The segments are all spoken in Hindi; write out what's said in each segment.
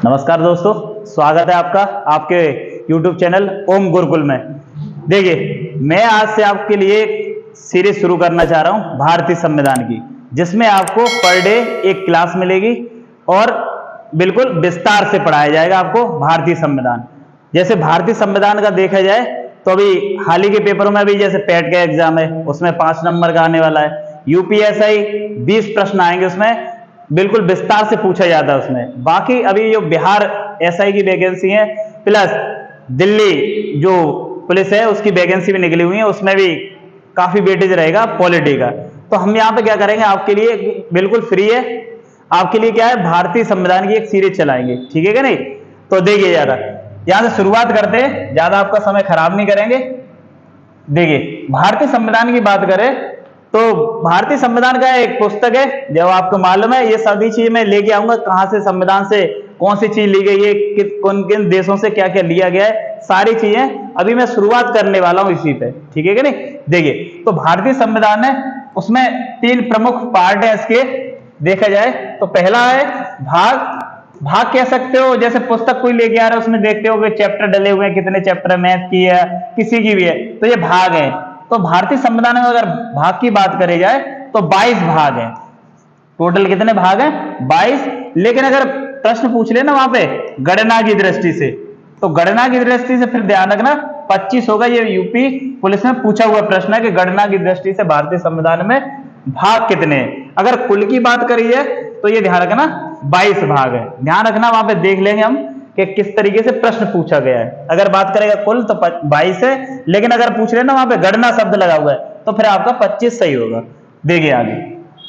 नमस्कार दोस्तों, स्वागत है आपका आपके YouTube चैनल ओम गुरुकुल में। देखिए, मैं आज से आपके लिए एक सीरीज शुरू करना चाह रहा हूं भारतीय संविधान की, जिसमें आपको पर डे एक क्लास मिलेगी और बिल्कुल विस्तार से पढ़ाया जाएगा आपको भारतीय संविधान। जैसे भारतीय संविधान का देखा जाए तो अभी हाल ही के पेपरों में भी जैसे पेट का एग्जाम है, उसमें 5 नंबर का आने वाला है। यूपीएसआई 20 प्रश्न आएंगे, उसमें बिल्कुल विस्तार से पूछा जाता है उसमें। बाकी अभी जो बिहार एसआई की वैकेंसी है प्लस दिल्ली जो पुलिस है उसकी वैकेंसी भी निकली हुई है, उसमें भी काफी वेटेज रहेगा पॉलिटी का। तो हम यहाँ पे क्या करेंगे, आपके लिए बिल्कुल फ्री है, आपके लिए क्या है, भारतीय संविधान की एक सीरीज चलाएंगे, ठीक है क्या नहीं। तो देखिए, ज्यादा यहाँ से शुरुआत करते हैं, ज्यादा आपका समय खराब नहीं करेंगे। देखिए, भारतीय संविधान की बात करें तो भारतीय संविधान का एक पुस्तक है, जब आपको मालूम है ये सभी चीज मैं लेके आऊंगा, कहां से संविधान से कौन सी चीज ली गई है, किन किन देशों से क्या क्या लिया गया है, सारी चीजें अभी मैं शुरुआत करने वाला हूं इसी पे, ठीक है कि नहीं। देखिए, तो भारतीय संविधान है, उसमें 3 प्रमुख पार्ट है इसके। देखा जाए तो पहला है भाग कह सकते हो, जैसे पुस्तक कोई लेके आ रहा है उसमें देखते हो कि चैप्टर डले हुए हैं, कितने चैप्टर मैथ की है, किसी की भी है, तो ये भाग है। तो भारतीय संविधान में अगर भाग की बात करी जाए तो 22 भाग है। टोटल कितने भाग हैं? 22। लेकिन अगर प्रश्न पूछ लेना वहां पे गणना की दृष्टि से, तो गणना की दृष्टि से फिर ध्यान रखना 25 होगा। ये यूपी पुलिस में पूछा हुआ प्रश्न है कि गणना की दृष्टि से भारतीय संविधान में भाग कितने हैं। अगर कुल की बात करी है तो ये ध्यान रखना 22 भाग है। ध्यान रखना, वहां पे देख लेंगे हम कि किस तरीके से प्रश्न पूछा गया है। अगर बात करेगा कुल तो 22 है, लेकिन अगर पूछ लेना वहां पे गणना शब्द लगा हुआ है तो फिर आपका 25 सही होगा। देखिए आगे,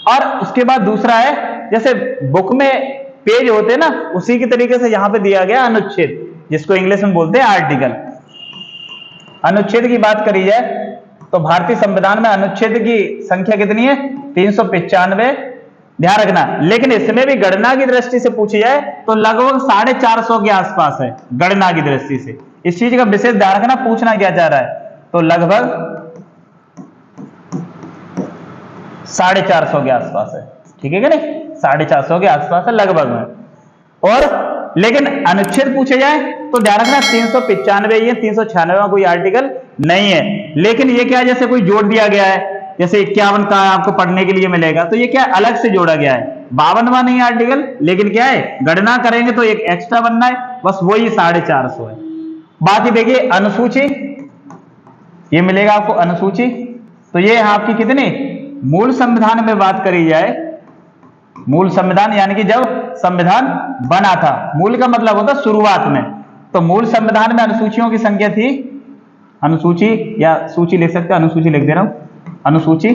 और उसके बाद दूसरा है, जैसे बुक में पेज होते हैं ना, उसी की तरीके से यहां पे दिया गया अनुच्छेद, जिसको इंग्लिश में बोलते हैं आर्टिकल। अनुच्छेद की बात करी जाए तो भारतीय संविधान में अनुच्छेद की संख्या कितनी है? 395। ध्यान रखना, लेकिन इसमें भी गणना की दृष्टि से पूछी जाए तो लगभग 450 के आसपास है गणना की दृष्टि से। इस चीज का विशेष ध्यान रखना, पूछना क्या चाह रहा है, तो लगभग 450 के आसपास है, ठीक है क्या नहीं, 450 के आसपास है लगभग में। और लेकिन अनुच्छेद पूछे जाए तो ध्यान रखना 395 ही है, 396 में कोई आर्टिकल नहीं है। लेकिन ये क्या है, जैसे कोई जोड़ दिया गया है, जैसे 51 का आपको पढ़ने के लिए मिलेगा, तो ये क्या अलग से जोड़ा गया है। 52वां नहीं आर्टिकल, लेकिन क्या है, गणना करेंगे तो एक एक्स्ट्रा बनना है, बस वही 450 है। बाकी देखिए अनुसूची, ये मिलेगा आपको अनुसूची। तो ये आपकी कितनी, मूल संविधान में बात करी जाए, मूल संविधान यानी कि जब संविधान बना था, मूल का मतलब होता शुरुआत में, तो मूल संविधान में अनुसूचियों की संख्या थी, अनुसूची या सूची लिख सकते हैं, अनुसूची लिख दे रहा हूं, अनुसूची,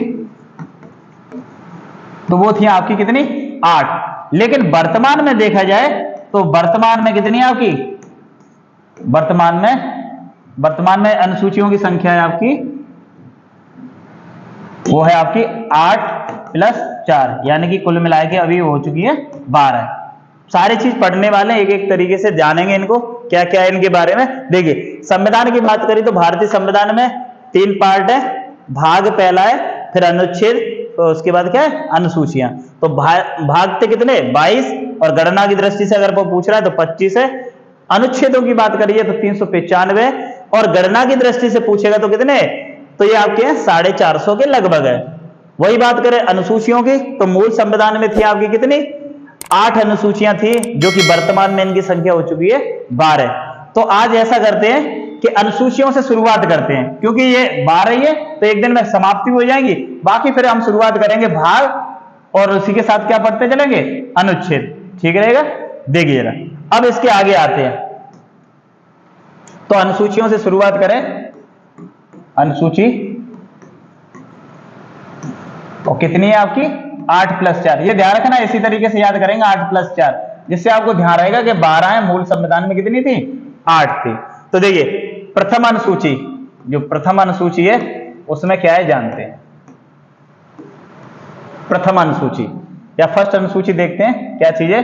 तो वो थी आपकी कितनी, 8। लेकिन वर्तमान में देखा जाए तो वर्तमान में कितनी है आपकी, वर्तमान में अनुसूचियों की संख्या है आपकी, वो है आपकी 8 + 4, यानी कि कुल मिला के अभी हो चुकी है 12। सारी चीज पढ़ने वाले एक एक तरीके से जानेंगे इनको, क्या क्या है इनके बारे में। देखिए, संविधान की बात करें तो भारतीय संविधान में 3 पार्ट है। भाग पहला है, फिर अनुच्छेद, तो उसके बाद क्या है, अनुसूचियां। तो भाग थे कितने, 22, और गणना की दृष्टि से अगर वो पूछ रहा है तो 25 है। अनुच्छेदों की बात करिए तो 395, और गणना की दृष्टि से पूछेगा तो कितने, तो ये आपके 450 के लगभग है। वही बात करें अनुसूचियों की तो मूल संविधान में थी आपकी कितनी, 8 अनुसूचियां थी, जो कि वर्तमान में इनकी संख्या हो चुकी है 12। तो आज ऐसा करते हैं कि अनुसूचियों से शुरुआत करते हैं, क्योंकि ये 12 ही है तो एक दिन में समाप्ति हो जाएगी। बाकी फिर हम शुरुआत करेंगे भाग, और उसी के साथ क्या पढ़ते चलेंगे, अनुच्छेद, ठीक रहेगा। देखिए जरा, अब इसके आगे आते हैं, तो अनुसूचियों से शुरुआत करें। अनुसूची और कितनी है आपकी, 8 + 4। ये ध्यान रखना, इसी तरीके से याद करेंगे 8 + 4, जिससे आपको ध्यान रहेगा कि 12 है, मूल संविधान में कितनी थी, 8 थी। तो देखिए, प्रथम अनुसूची, जो प्रथम अनुसूची है उसमें क्या है जानते हैं। प्रथम अनुसूची या फर्स्ट अनुसूची देखते हैं क्या चीज है।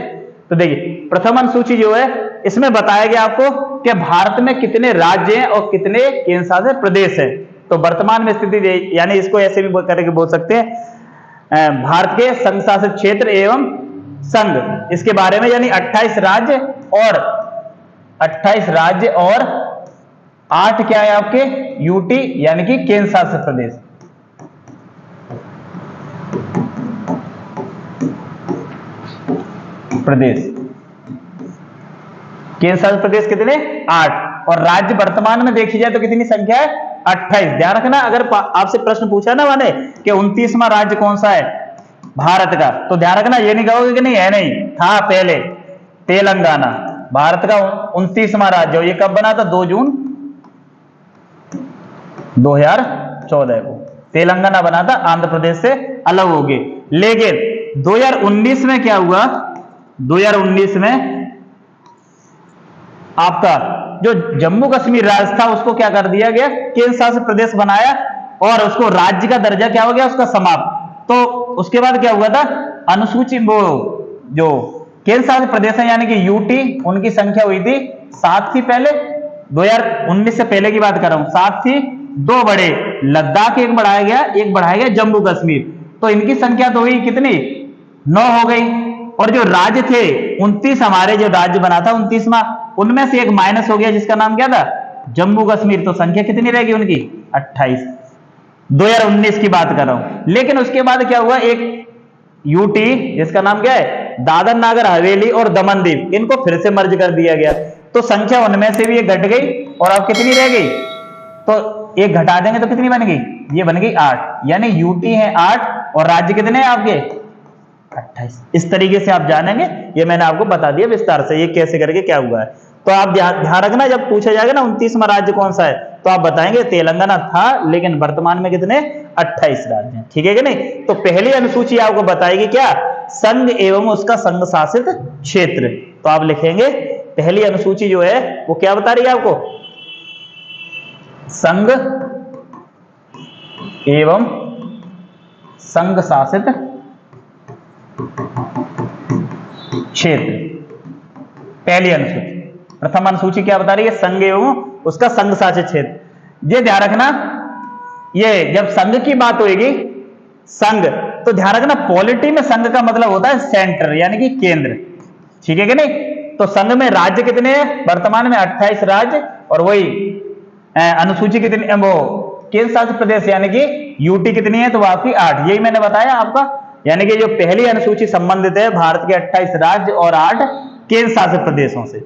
तो देखिए, प्रथम अनुसूची जो है, इसमें बताया गया आपको कि भारत में कितने राज्य हैं और कितने केंद्र शासित प्रदेश है। तो वर्तमान में स्थिति, यानी इसको ऐसे भी करके बोल सकते हैं, भारत के संघ शासित क्षेत्र एवं संघ, इसके बारे में, यानी 28 राज्य और 8 क्या है आपके यूटी यानी कि केंद्र शासित प्रदेश। केंद्र शासित प्रदेश कितने 8, और राज्य वर्तमान में देखी जाए तो कितनी संख्या है 28। ध्यान रखना, अगर आपसे प्रश्न पूछा ना मैंने कि 29वां राज्य कौन सा है भारत का, तो ध्यान रखना ये नहीं कहोगे कि नहीं है, नहीं था पहले तेलंगाना भारत का 29वां राज्य। ये कब बना था 2 जून 2014 को तेलंगाना बना था, आंध्र प्रदेश से अलग हो गए। लेकिन 2019 में क्या हुआ, 2019 में आपका जो जम्मू कश्मीर राज्य था उसको क्या कर दिया गया, केंद्र शासित प्रदेश बनाया, और उसको राज्य का दर्जा क्या हो गया उसका समाप्त। तो उसके बाद क्या हुआ था, अनुसूची वो जो केंद्र शासित प्रदेश है यानी कि यूटी, उनकी संख्या हुई थी 7 थी पहले, 2019 से पहले की बात कर रहा हूं, 7 थी, 2 बढ़े, लद्दाख एक बढ़ाया गया जम्मू कश्मीर, तो इनकी संख्या तो हुई कितनी 9 हो गई। और जो राज्य थे 29, हमारे जो राज्य बना था 29वां, उनमें से एक माइनस हो गया जिसका नाम क्या था जम्मू कश्मीर, तो संख्या कितनी रहेगी उनकी 28। 2019 की बात कर रहा हूं। लेकिन उसके बाद क्या हुआ, एक यूटी जिसका नाम क्या है दादर नागर हवेली और दमन दीव, इनको फिर से मर्ज कर दिया गया, तो संख्या उनमें से भी एक घट गई, और अब कितनी रह गई, तो एक घटा देंगे तो कितनी बन गई, ये बन गई 8, यानी यूटी है 8 और राज्य कितने हैं आपके 28। इस तरीके से आप जानेंगे, ये मैंने आपको बता दिया विस्तार से ये कैसे करके क्या हुआ है। तो आप ध्यान रखना, जब पूछा जाएगा ना 29वां राज्य कौन सा है, तो आप बताएंगे तेलंगाना था, लेकिन वर्तमान में कितने 28 राज्य हैं, ठीक है कि नहीं। तो पहली अनुसूची आपको बताएगी क्या, संघ एवं उसका संघ शासित क्षेत्र। तो आप लिखेंगे पहली अनुसूची जो है वो क्या बता रही है आपको, संघ एवं संघ शासित क्षेत्र, पहली अनुसूची। प्रथम अनुसूची क्या बता रही है, संघ एवं उसका संघ शासित क्षेत्र। ये ध्यान रखना, ये जब संघ की बात होगी, संघ, तो ध्यान रखना पॉलिटी में संघ का मतलब होता है सेंटर यानी कि केंद्र, ठीक है कि नहीं। तो संघ में राज्य कितने हैं वर्तमान में 28 राज्य, और वही अनुसूची कितनी, वो केंद्र शासित प्रदेश यानी कि यूटी कितनी है, तो आपकी 8। यही मैंने बताया आपका, यानी कि जो पहली अनुसूची संबंधित है भारत के 28 राज्य और 8 केंद्र शासित प्रदेशों से,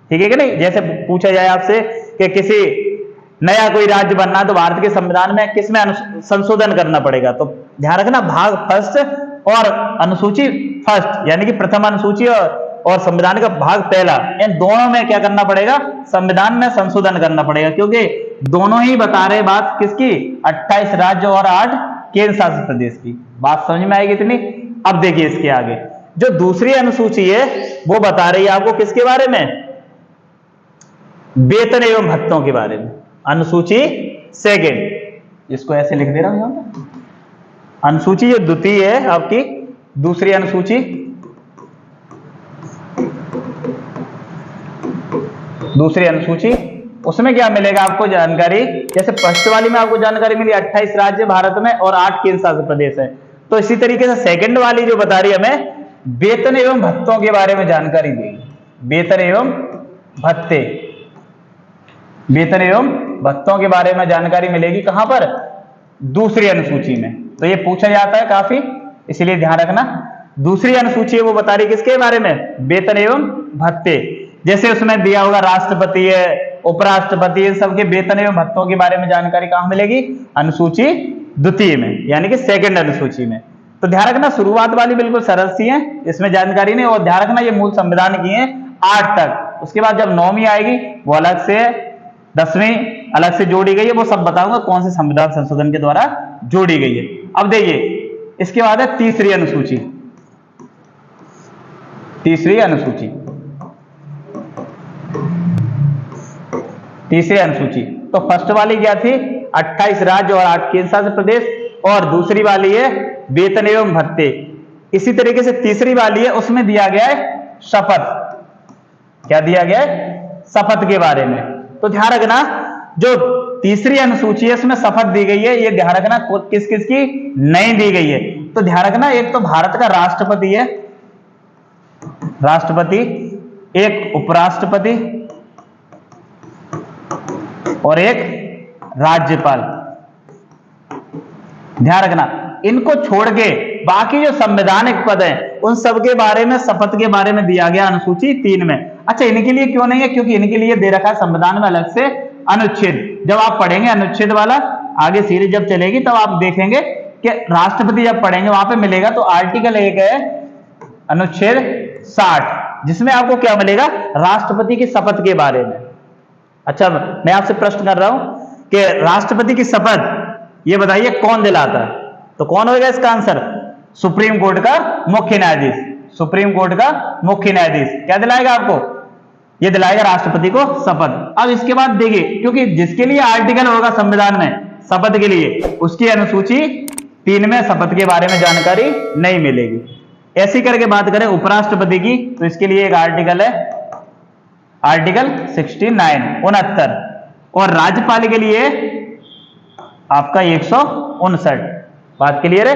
ठीक है कि नहीं। जैसे पूछा जाए आपसे कि किसी नया कोई राज्य बनना तो भारत के संविधान में किसमें संशोधन करना पड़ेगा, तो ध्यान रखना भाग फर्स्ट और अनुसूची फर्स्ट यानी कि प्रथम अनुसूची और संविधान का भाग पहला, इन दोनों में क्या करना पड़ेगा, संविधान में संशोधन करना पड़ेगा, क्योंकि दोनों ही बता रहे बात किसकी 28 राज्य और 8 केंद्र शासित प्रदेश की। बात समझ में आएगी इतनी। अब देखिए इसके आगे जो दूसरी अनुसूची है वो बता रही है आपको किसके बारे में, वेतन एवं भत्तों के बारे में। अनुसूची सेकंड, इसको ऐसे लिख दे रहा हूं यहां पर। अनुसूची जो द्वितीय है आपकी, दूसरी अनुसूची, दूसरी अनुसूची, उसमें क्या मिलेगा आपको जानकारी, जैसे फर्स्ट वाली में आपको जानकारी मिली 28 राज्य भारत में और 8 केंद्र शासित प्रदेश है, तो इसी तरीके से सेकंड वाली जो बता रही है हमें वेतन एवं भत्तों के बारे में जानकारी देगी। वेतन एवं भत्ते, वेतन एवं भत्तों के बारे में जानकारी मिलेगी कहां पर, दूसरी अनुसूची में। तो ये पूछा जाता है काफी, इसलिए ध्यान रखना। दूसरी अनुसूची वो बता रही किसके बारे में, वेतन एवं भत्ते। जैसे उसमें दिया होगा राष्ट्रपति है, उपराष्ट्रपति, इन सबके वेतन एवं भत्तों के बारे में जानकारी कहां मिलेगी, अनुसूची द्वितीय में यानी कि सेकंड अनुसूची में। तो ध्यान रखना शुरुआत वाली बिल्कुल सरल सी है, इसमें जानकारी नहीं, और ध्यान रखना ये मूल संविधान की है 8 तक। उसके बाद जब 9वीं आएगी वो अलग से, 10वीं अलग से जोड़ी गई है, वो सब बताऊंगा कौन से संविधान संशोधन के द्वारा जोड़ी गई है। अब देखिए इसके बाद है तीसरी अनुसूची। तीसरी अनुसूची, तीसरी अनुसूची, तो फर्स्ट वाली क्या थी 28 राज्य और 8 केंद्र शासित प्रदेश, और दूसरी वाली है वेतन एवं भत्ते। इसी तरीके से तीसरी वाली है, उसमें दिया गया है शपथ। क्या दिया गया है, शपथ के बारे में। तो ध्यान रखना जो तीसरी अनुसूची है उसमें शपथ दी गई है, ये ध्यान रखना किस किस की नहीं दी गई है। तो ध्यान रखना एक तो भारत का राष्ट्रपति है, राष्ट्रपति, एक उपराष्ट्रपति और एक राज्यपाल। ध्यान रखना, इनको छोड़ के बाकी जो संवैधानिक पद हैं उन सब के बारे में, शपथ के बारे में दिया गया अनुसूची 3 में। अच्छा, इनके लिए क्यों नहीं है? क्योंकि इनके लिए दे रखा है संविधान में अलग से अनुच्छेद। जब आप पढ़ेंगे अनुच्छेद वाला, आगे सीरीज जब चलेगी तब आप देखेंगे कि राष्ट्रपति जब पढ़ेंगे वहां पे मिलेगा तो आर्टिकल 1 है अनुच्छेद 60, जिसमें आपको क्या मिलेगा? राष्ट्रपति की शपथ के बारे में। अच्छा, मैं आपसे प्रश्न कर रहा हूं कि राष्ट्रपति की शपथ ये बताइए कौन दिलाता है? तो कौन होगा इसका आंसर? सुप्रीम कोर्ट का मुख्य न्यायाधीश। सुप्रीम कोर्ट का मुख्य न्यायाधीश क्या दिलाएगा आपको? ये दिलाएगा राष्ट्रपति को शपथ। अब इसके बाद देखिए, क्योंकि जिसके लिए आर्टिकल होगा संविधान में शपथ के लिए, उसकी अनुसूची 3 में शपथ के बारे में जानकारी नहीं मिलेगी। ऐसी करके बात करें उपराष्ट्रपति की, तो इसके लिए एक आर्टिकल है, आर्टिकल 69 और राज्यपाल के लिए आपका 159। बात क्लियर है?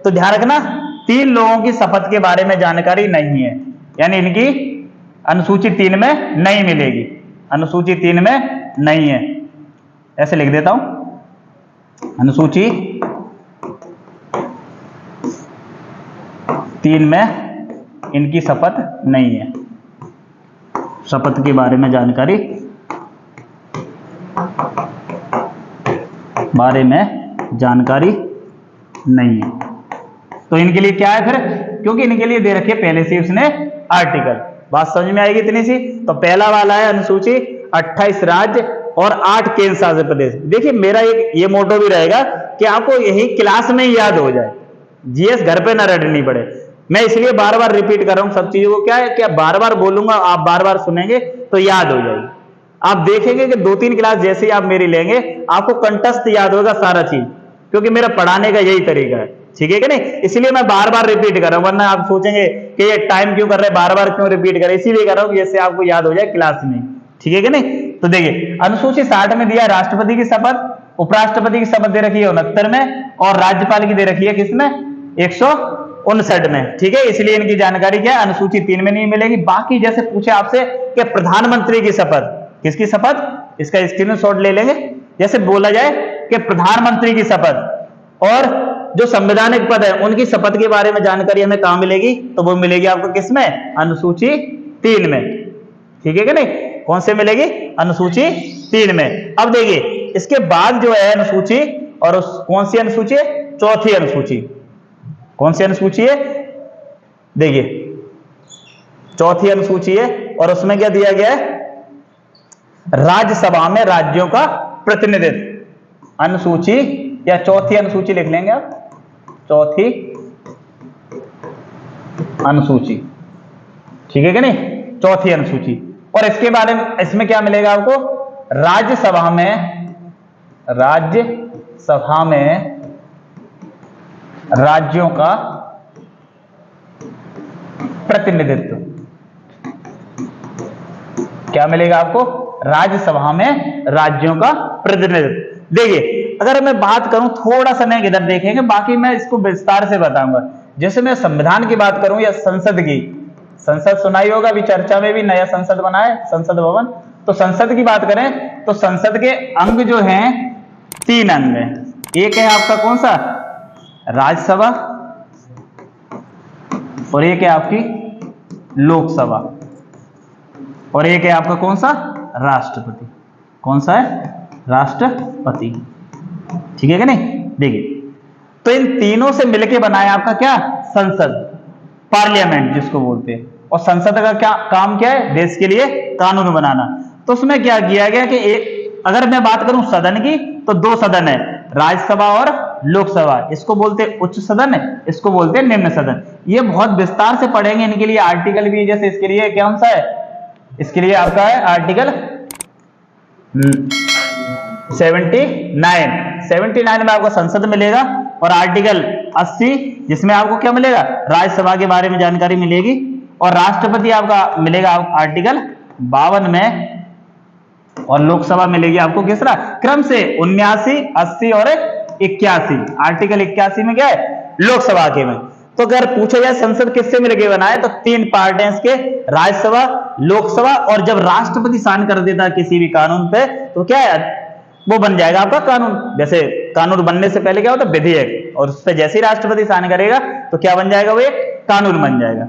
तो ध्यान रखना, 3 लोगों की शपथ के बारे में जानकारी नहीं है, यानी इनकी अनुसूची 3 में नहीं मिलेगी। अनुसूची 3 में नहीं है, ऐसे लिख देता हूं, अनुसूची 3 में इनकी शपथ नहीं है, शपथ के बारे में जानकारी नहीं है। तो इनके लिए क्या है फिर? क्योंकि इनके लिए दे रखे पहले से उसने आर्टिकल। बात समझ में आएगी इतनी सी? तो पहला वाला है अनुसूची 28 राज्य और 8 केंद्र शासित प्रदेश। देखिए, मेरा एक ये मोटो भी रहेगा कि आपको यही क्लास में याद हो जाए, जीएस घर पे ना रटनी पड़े। मैं इसलिए बार बार रिपीट कर रहा हूं सब चीजों को। क्या है, क्या बार बार बोलूंगा, आप बार बार सुनेंगे तो याद हो जाएगी। आप देखेंगे कि 2-3 क्लास जैसे ही आप मेरी लेंगे, आपको कंठस्थ याद होगा सारा चीज, क्योंकि मेरा पढ़ाने का यही तरीका है। ठीक है कि नहीं? इसलिए मैं बार बार रिपीट कर रहा हूं, वरना आप सोचेंगे कि ये टाइम क्यों कर रहे हैं, बार बार क्यों रिपीट कर रहे हैं। इसीलिए कर रहा हूं जैसे आपको याद हो जाए क्लास में। ठीक है कि नहीं? तो देखिए, अनुसूची 60 में दिया राष्ट्रपति की शपथ, उपराष्ट्रपति की शपथ दे रखी है 69 में, और राज्यपाल की दे रखी है किसमें? 159 में। ठीक है, इसलिए इनकी जानकारी क्या है? अनुसूची 3 में नहीं मिलेगी। बाकी जैसे पूछे आपसे कि प्रधानमंत्री की शपथ, किसकी शपथ? इसका स्क्रीनशॉट ले लेंगे। जैसे बोला जाए कि प्रधानमंत्री की शपथ और जो संवैधानिक पद है उनकी शपथ के बारे में जानकारी हमें कहां मिलेगी? तो वो मिलेगी आपको किसमें? अनुसूची 3 में। ठीक है कि नहीं? कौन से मिलेगी? अनुसूची 3 में। अब देखिए, इसके बाद जो है अनुसूची, और उस कौन सी अनुसूची है? चौथी अनुसूची। कौन सी अनुसूची है? देखिए, चौथी अनुसूची है, और उसमें क्या दिया गया है? राज्यसभा में राज्यों का प्रतिनिधित्व। अनुसूची या चौथी अनुसूची लिख लेंगे आप, चौथी अनुसूची। ठीक है कि नहीं? चौथी अनुसूची। और इसके बारे में, इसमें क्या मिलेगा आपको? राज्यसभा में राज्यों का प्रतिनिधित्व। क्या मिलेगा आपको? राज्यसभा में राज्यों का प्रतिनिधित्व। देखिए, अगर मैं बात करूं, थोड़ा सा मैं इधर देखेंगे, बाकी मैं इसको विस्तार से बताऊंगा। जैसे मैं संविधान की बात करूं या संसद की, संसद सुनाई होगा, अभी चर्चा में भी नया संसद बना है, संसद भवन। तो संसद की बात करें तो संसद के अंग जो हैं, 3 अंग हैं। एक है आपका कौन सा? राज्यसभा, और एक है आपकी लोकसभा, और एक है आपका कौन सा? राष्ट्रपति। कौन सा है? राष्ट्रपति। ठीक है कि नहीं? देखिए, तो इन तीनों से मिलकर बनाया आपका क्या? संसद, पार्लियामेंट जिसको बोलते हैं। और संसद का क्या काम क्या है? देश के लिए कानून बनाना। तो उसमें क्या किया गया कि एक, अगर मैं बात करूं सदन की, तो 2 सदन है, राज्यसभा और लोकसभा। इसको बोलते हैं उच्च सदन, इसको बोलते हैं निम्न सदन। ये बहुत विस्तार से पढ़ेंगे, इनके लिए आर्टिकल भी, जैसे इसके लिए कौन सा है? इसके लिए आपका है आर्टिकल 79 में आपको संसद मिलेगा, और आर्टिकल 80 जिसमें आपको क्या मिलेगा? राज्यसभा के बारे में जानकारी मिलेगी, और राष्ट्रपति आपका मिलेगा आर्टिकल 52 में, और लोकसभा मिलेगी आपको किस तरह? क्रम से 79, 80 और 81। आर्टिकल 81 में क्या है? लोकसभा के में। तो अगर पूछा जाए संसद किससे मिलकर बना है, तो 3 पार्ट हैं इसके, राज्यसभा, लोकसभा, और जब राष्ट्रपति साइन कर देता है किसी भी कानून पे तो क्या है, वो बन जाएगा आपका कानून। जैसे कानून बनने से पहले क्या होता है, विधेयक, और उस पर जैसे ही राष्ट्रपति साइन करेगा तो क्या बन जाएगा, वो एक कानून बन जाएगा।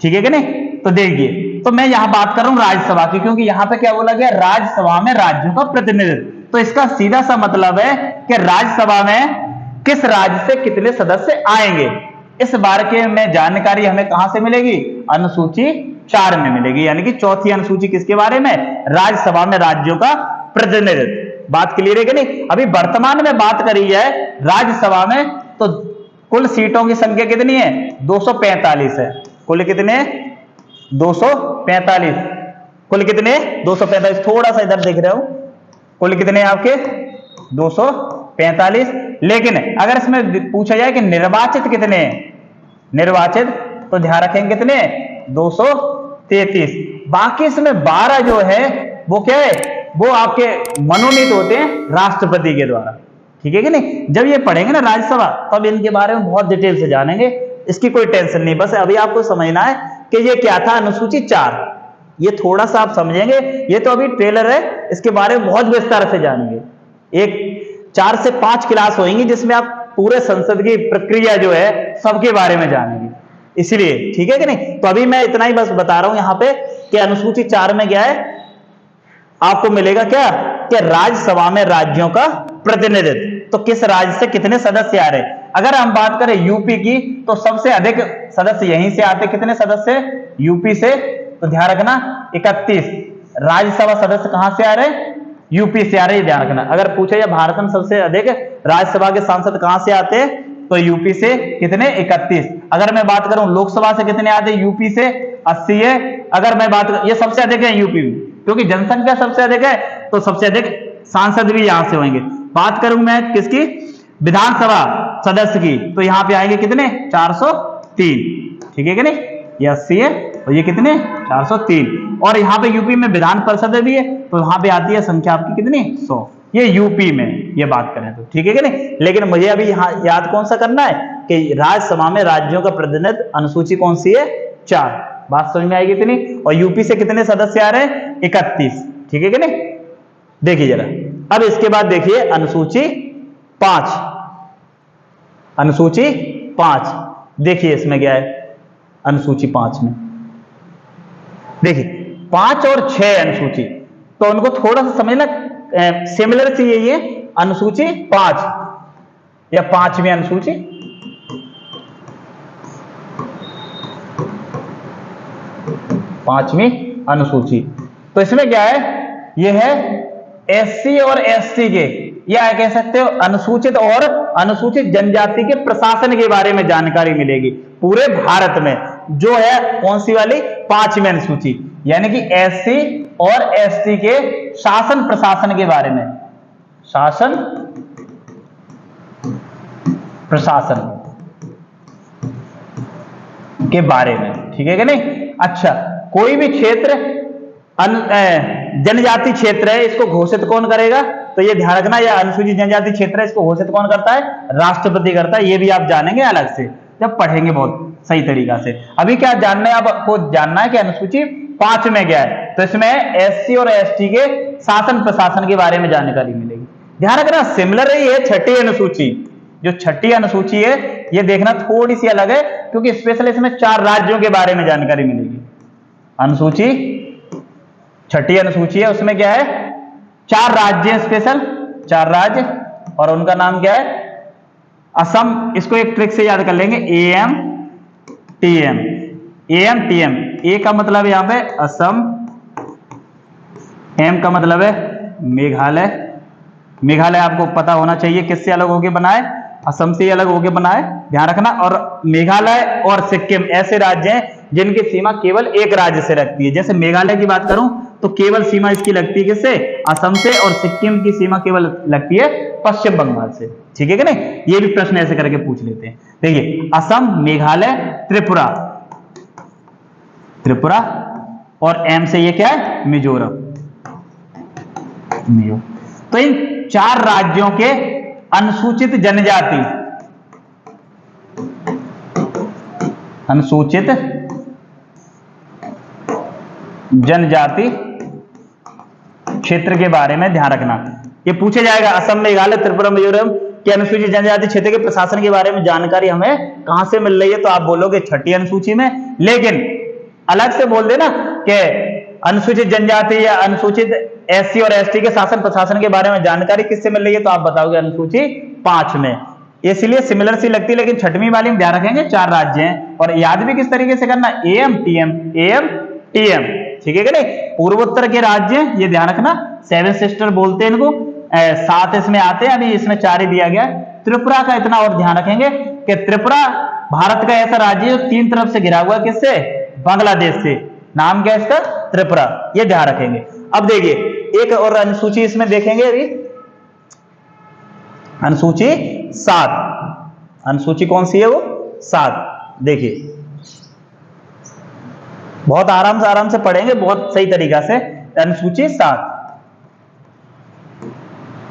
ठीक है कि नहीं? तो देखिए, तो मैं यहां बात कर रहा हूं राज्यसभा की, क्योंकि यहां पे क्या बोला गया, राज्यसभा में राज्यों का प्रतिनिधित्व। तो इसका सीधा सा मतलब है कि राज्यसभा में किस राज्य से कितने सदस्य आएंगे, इस बारे में जानकारी हमें कहां से मिलेगी, अनुसूची 4 में मिलेगी। यानी कि चौथी अनुसूची किसके बारे में, राज्यसभा में राज्यों का प्रतिनिधित्व। बात क्लियर है कि नहीं? अभी वर्तमान में बात करी है राज्यसभा में, तो कुल सीटों की संख्या कितनी है, 245 है। कुल कितने, 245। कुल कितने, 245। थोड़ा सा इधर देख रहे हो, कुल कितने आपके 245। लेकिन अगर इसमें पूछा जाए कि निर्वाचित कितने हैं, निर्वाचित, तो ध्यान रखेंगे कितने, 233। बाकी इसमें 12 जो है वो क्या है, वो आपके मनोनीत होते हैं राष्ट्रपति के द्वारा। ठीक है कि नहीं? जब ये पढ़ेंगे ना राज्यसभा, तब इनके बारे में बहुत डिटेल से जानेंगे, इसकी कोई टेंशन नहीं। बस अभी आपको समझना है कि ये क्या था, अनुसूची 4। ये थोड़ा सा आप समझेंगे, ये तो अभी ट्रेलर है, इसके बारे में बहुत विस्तार से जानेंगे। एक 4 से 5 क्लास होंगी जिसमें आप पूरे संसद की प्रक्रिया जो है सबके बारे में जानेंगे, इसलिए। ठीक है कि नहीं? तो अभी मैं इतना ही बस बता रहा हूं यहां पे कि अनुसूची 4 में क्या है, आपको मिलेगा क्या, कि राज्यसभा में राज्यों का प्रतिनिधित्व। तो किस राज्य से कितने सदस्य आ रहे हैं। अगर हम बात करें यूपी की, तो सबसे अधिक सदस्य यहीं से आते, कितने सदस्य, यूपी से, तो ध्यान रखना 31। राज्यसभा सदस्य कहां से आ रहे हैं, यूपी से आ रहे हैं, ध्यान रखना। अगर पूछे या भारत में सबसे अधिक राज्यसभा के सांसद कहां से आते हैं, तो यूपी से कितने, 31। अगर मैं बात करूं लोकसभा से कितने आते हैं, यूपी से 80 है। अगर मैं बात ये सबसे अधिक है यूपी में, क्योंकि जनसंख्या सबसे अधिक है, तो सबसे अधिक सांसद भी यहां से होंगे। बात करूं मैं किसकी, विधानसभा सदस्य की, तो यहां पे आएंगे कितने, 403। ठीक है कि नहीं? ये 80 है और ये कितने, 403। और यहाँ पे यूपी में विधान परिषद भी है, तो वहां पे आती है संख्या आपकी कितनी, 100। ये यूपी में ये बात करें तो। ठीक है कि नहीं? लेकिन मुझे अभी यहाँ याद कौन सा करना है, कि राज्यसभा में राज्यों का प्रतिनिधित्व, अनुसूची कौन सी है, 4। बात समझ में आएगी इतनी? और यूपी से कितने सदस्य आ रहे हैं, 31। ठीक है कि नहीं? देखिए जरा, अब इसके बाद देखिए अनुसूची 5। अनुसूची 5 देखिए इसमें क्या है, अनुसूची 5 में देखिए 5 और 6 अनुसूची, तो उनको थोड़ा सा समझना सिमिलर सी ये अनुसूची 5 या 5वीं अनुसूची, पांचवी अनुसूची। तो इसमें क्या है, यह है एससी और एसटी के, या कह सकते हो अनुसूचित और अनुसूचित जनजाति के प्रशासन के बारे में जानकारी मिलेगी पूरे भारत में, जो है कौन सी वाली, 5वीं अनुसूची। यानी कि एससी और एसटी के शासन प्रशासन के बारे में, शासन प्रशासन के बारे में। ठीक है कि नहीं? अच्छा, कोई भी क्षेत्र जनजाति क्षेत्र है, इसको घोषित कौन करेगा, तो ये ध्यान रखना, यह अनुसूचित जनजाति क्षेत्र है, इसको घोषित कौन करता है, राष्ट्रपति करता है। ये भी आप जानेंगे अलग से जब पढ़ेंगे बहुत सही तरीका से। अभी क्या जानना है, आपको जानना है कि अनुसूची 5 में क्या है, तो इसमें एससी और एसटी के शासन प्रशासन के बारे में जानकारी मिलेगी। ध्यान रखना सिमिलर है ये 6ठी अनुसूची, जो 6ठी अनुसूची है ये देखना थोड़ी सी अलग है, क्योंकि स्पेशल इसमें 4 राज्यों के बारे में जानकारी मिलेगी। अनुसूची 6ठी अनुसूची है, उसमें क्या है, 4 राज्य स्पेशल, 4 राज्य, और उनका नाम क्या है, असम। इसको एक ट्रिक से याद कर लेंगे, एएम टीएम, एएम टीएम। ए का मतलब यहां पे असम, एम का मतलब है मेघालय। मेघालय आपको पता होना चाहिए किससे अलग होके बना है, असम से अलग होके बना है, ध्यान रखना। और मेघालय और सिक्किम ऐसे राज्य हैं जिनकी सीमा केवल एक राज्य से लगती है। जैसे मेघालय की बात करूं तो केवल सीमा इसकी लगती है किससे, असम से, और सिक्किम की सीमा केवल लगती है पश्चिम बंगाल से। ठीक है कि नहीं? ये भी प्रश्न ऐसे करके पूछ लेते हैं। देखिए असम, मेघालय, त्रिपुरा, त्रिपुरा, और एम से ये क्या है, मिजोरम। तो इन 4 राज्यों के अनुसूचित जनजाति अनुसूचित जनजाति क्षेत्र के बारे में ध्यान रखना। ये पूछे जाएगा असम, मेघालय, त्रिपुरा, मिजोरम के अनुसूचित जनजाति क्षेत्र के प्रशासन के बारे में जानकारी हमें कहां से मिल रही है, तो आप बोलोगे छठी अनुसूची में। लेकिन अलग से बोल देना कि अनुसूचित जनजाति या अनुसूचित एससी और एसटी के शासन प्रशासन के बारे में जानकारी किससे मिल रही है, तो आप बताओगे अनुसूची 5 में। इसलिए सिमिलर सी लगती है, लेकिन छठवीं वाली में ध्यान रखेंगे 4 राज्य हैं। और याद भी किस तरीके से करना, एएम टीएम, एएम टीएम, ठीक है कि नहीं। पूर्वोत्तर के राज्य ये ध्यान रखना, 7 सिस्टर बोलते हैं इनको, 7 इसमें आते हैं, अभी इसमें 4 ही दिया गया। त्रिपुरा का इतना और ध्यान रखेंगे कि त्रिपुरा भारत का ऐसा राज्य है जो 3 तरफ से घिरा हुआ, किससे, बांग्लादेश से। नाम क्या है इसका, त्रिपुरा, ये ध्यान रखेंगे। अब देखिए एक और अनुसूची इसमें देखेंगे, अभी अनुसूची 7, अनुसूची कौन सी है वो, 7। देखिए बहुत आराम से पढ़ेंगे, बहुत सही तरीका से। अनुसूची 7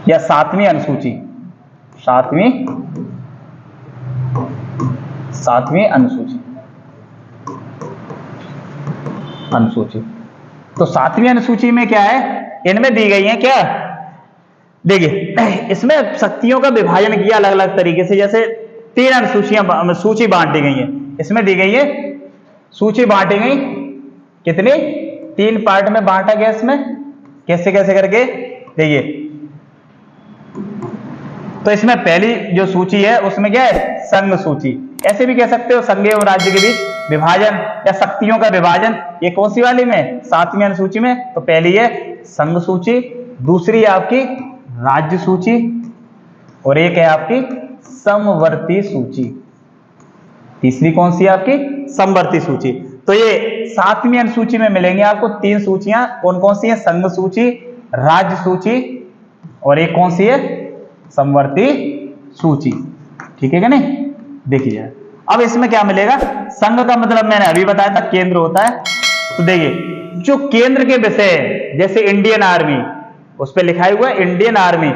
या 7वीं अनुसूची, 7वीं अनुसूची, तो 7वीं अनुसूची में क्या है, इनमें दी गई है क्या, देखिए इसमें शक्तियों का विभाजन किया अलग अलग तरीके से। जैसे 3 अनुसूचियां, सूची बांटी गई है, इसमें दी गई है सूची बांटी गई कितनी, 3 पार्ट में बांटा गया। इसमें कैसे कैसे करके देखिए, तो इसमें पहली जो सूची है उसमें क्या है, संघ सूची, ऐसे भी कह सकते हो संघ एवं राज्य के बीच विभाजन या शक्तियों का विभाजन। ये कौन सी वाली में, 7वीं अनुसूची में। तो पहली है संघ सूची, दूसरी है आपकी राज्य सूची, और एक है आपकी समवर्ती सूची। तीसरी कौन सी है आपकी, समवर्ती सूची। तो ये 7वीं अनुसूची में मिलेंगे आपको 3 सूचियां, कौन कौन सी है, संघ सूची, राज्य सूची, और एक कौन सी है, समवर्ती सूची, ठीक है कि नहीं। देखिए अब इसमें क्या मिलेगा, संघ का मतलब मैंने अभी बताया था केंद्र होता है। तो देखिए जो केंद्र के विषय, जैसे इंडियन आर्मी, उस पर लिखा हुआ है इंडियन आर्मी,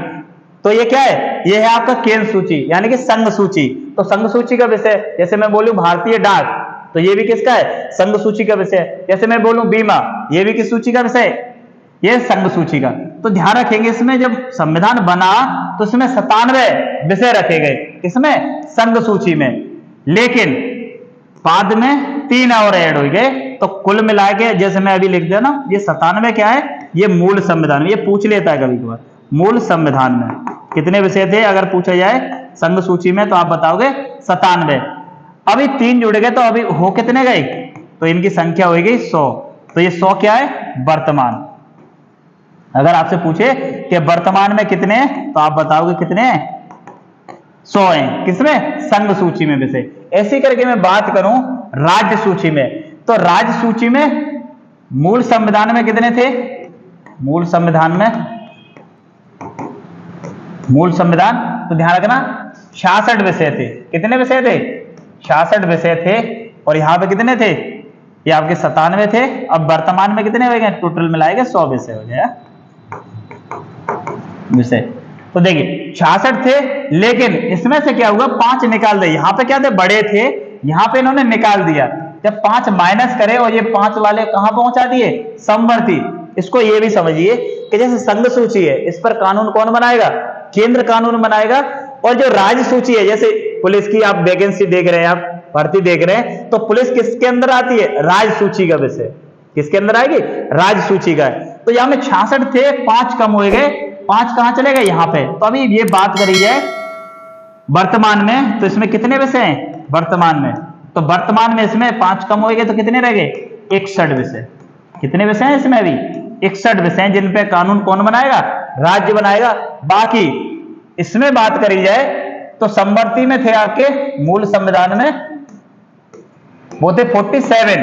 तो ये क्या है, ये है आपका केंद्र सूची यानी कि संघ सूची। तो संघ सूची का विषय, जैसे मैं बोलूं भारतीय डाक, तो ये भी किसका है, संघ सूची का विषय। जैसे मैं बोलूं बीमा, ये भी किस सूची का विषय, ये संघ सूची का। तो ध्यान रखेंगे इसमें जब संविधान बना तो इसमें 97 विषय रखे गए, किसमें, संघ सूची में। लेकिन बाद में 3 और ऐड हो गए, तो कुल मिला के जैसे मैं अभी लिख दिया ना, ये 97 क्या है, ये मूल संविधान में। ये पूछ लेता है कभी कभार, मूल संविधान में कितने विषय थे अगर पूछा जाए संघ सूची में, तो आप बताओगे 97। अभी 3 जुड़ गए, तो अभी हो कितने गए, तो इनकी संख्या हो गई 100। तो ये 100 क्या है, वर्तमान। अगर आपसे पूछे कि वर्तमान में कितने हैं, तो आप बताओगे कितने हैं, 100 हैं, किसमें, संघ सूची में विषय। ऐसी करके मैं बात करूं राज्य सूची में, तो राज्य सूची में मूल संविधान में कितने थे, मूल संविधान तो ध्यान रखना 66 विषय थे। कितने विषय थे, 66 विषय थे। और यहां पे कितने थे, ये आपके 97 थे। अब वर्तमान में कितने हो गए, टोटल मिलाएगा 100 विषय हो गया विषय। तो देखिए 66 थे, लेकिन इसमें से क्या हुआ, 5 निकाल दिए। यहाँ पे क्या थे, बड़े थे, यहाँ पे इन्होंने निकाल दिया। जब 5 माइनस करे और ये 5 वाले कहां पहुंचा दिए, समवर्ती। इसको ये भी समझिए कि जैसे संघ सूची है, इस पर कानून कौन बनाएगा, केंद्र कानून बनाएगा। और जो राज्य सूची है, जैसे पुलिस की आप वैकेंसी देख रहे हैं, आप भर्ती देख रहे हैं, तो पुलिस किसके अंदर आती है, राज्य सूची का विषय। किसके अंदर आएगी, राज्य सूची का। तो यहाँ में 66 थे, 5 कम हो गए, 5 कहां चले गए, यहाँ पे। तो अभी ये बात करी जाए वर्तमान में, तो इसमें कितने विषय हैं वर्तमान में, तो वर्तमान में इसमें 5 कम हो गए, तो कितने रह गए, 61 विषय। कितने विषय हैं इसमें, अभी 61 विषय हैं, जिन पे कानून कौन बनाएगा, राज्य बनाएगा। बाकी इसमें बात करी जाए तो समवर्ती में थे आपके, मूल संविधान में वो थे 47,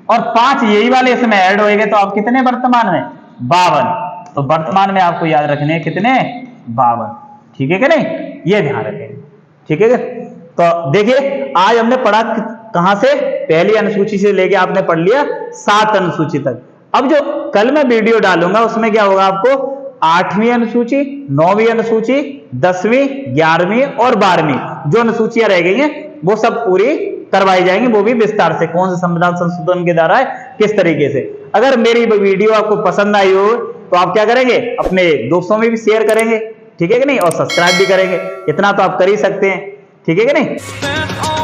और 5 यही वाले इसमें ऐड हो गए, तो आप कितने वर्तमान में, 52। तो वर्तमान में आपको याद रखने हैं कितने, 52, ठीक है कि नहीं, ये ध्यान रखेंगे, ठीक है। तो देखिए आज हमने पढ़ा कहां से, पहली अनुसूची से लेके आपने पढ़ लिया 7 अनुसूची तक। अब जो कल मैं वीडियो डालूंगा उसमें क्या होगा, आपको 8वीं अनुसूची, 9वीं अनुसूची, 10वीं, 11वीं और 12वीं जो अनुसूचियां रह गई हैं वो सब पूरी करवाई जाएंगी, वो भी विस्तार से, कौन से संविधान संशोधन के द्वारा है, किस तरीके से। अगर मेरी वीडियो आपको पसंद आई हो तो आप क्या करेंगे, अपने दोस्तों में भी शेयर करेंगे, ठीक है कि नहीं, और सब्सक्राइब भी करेंगे। इतना तो आप कर ही सकते हैं, ठीक है कि नहीं।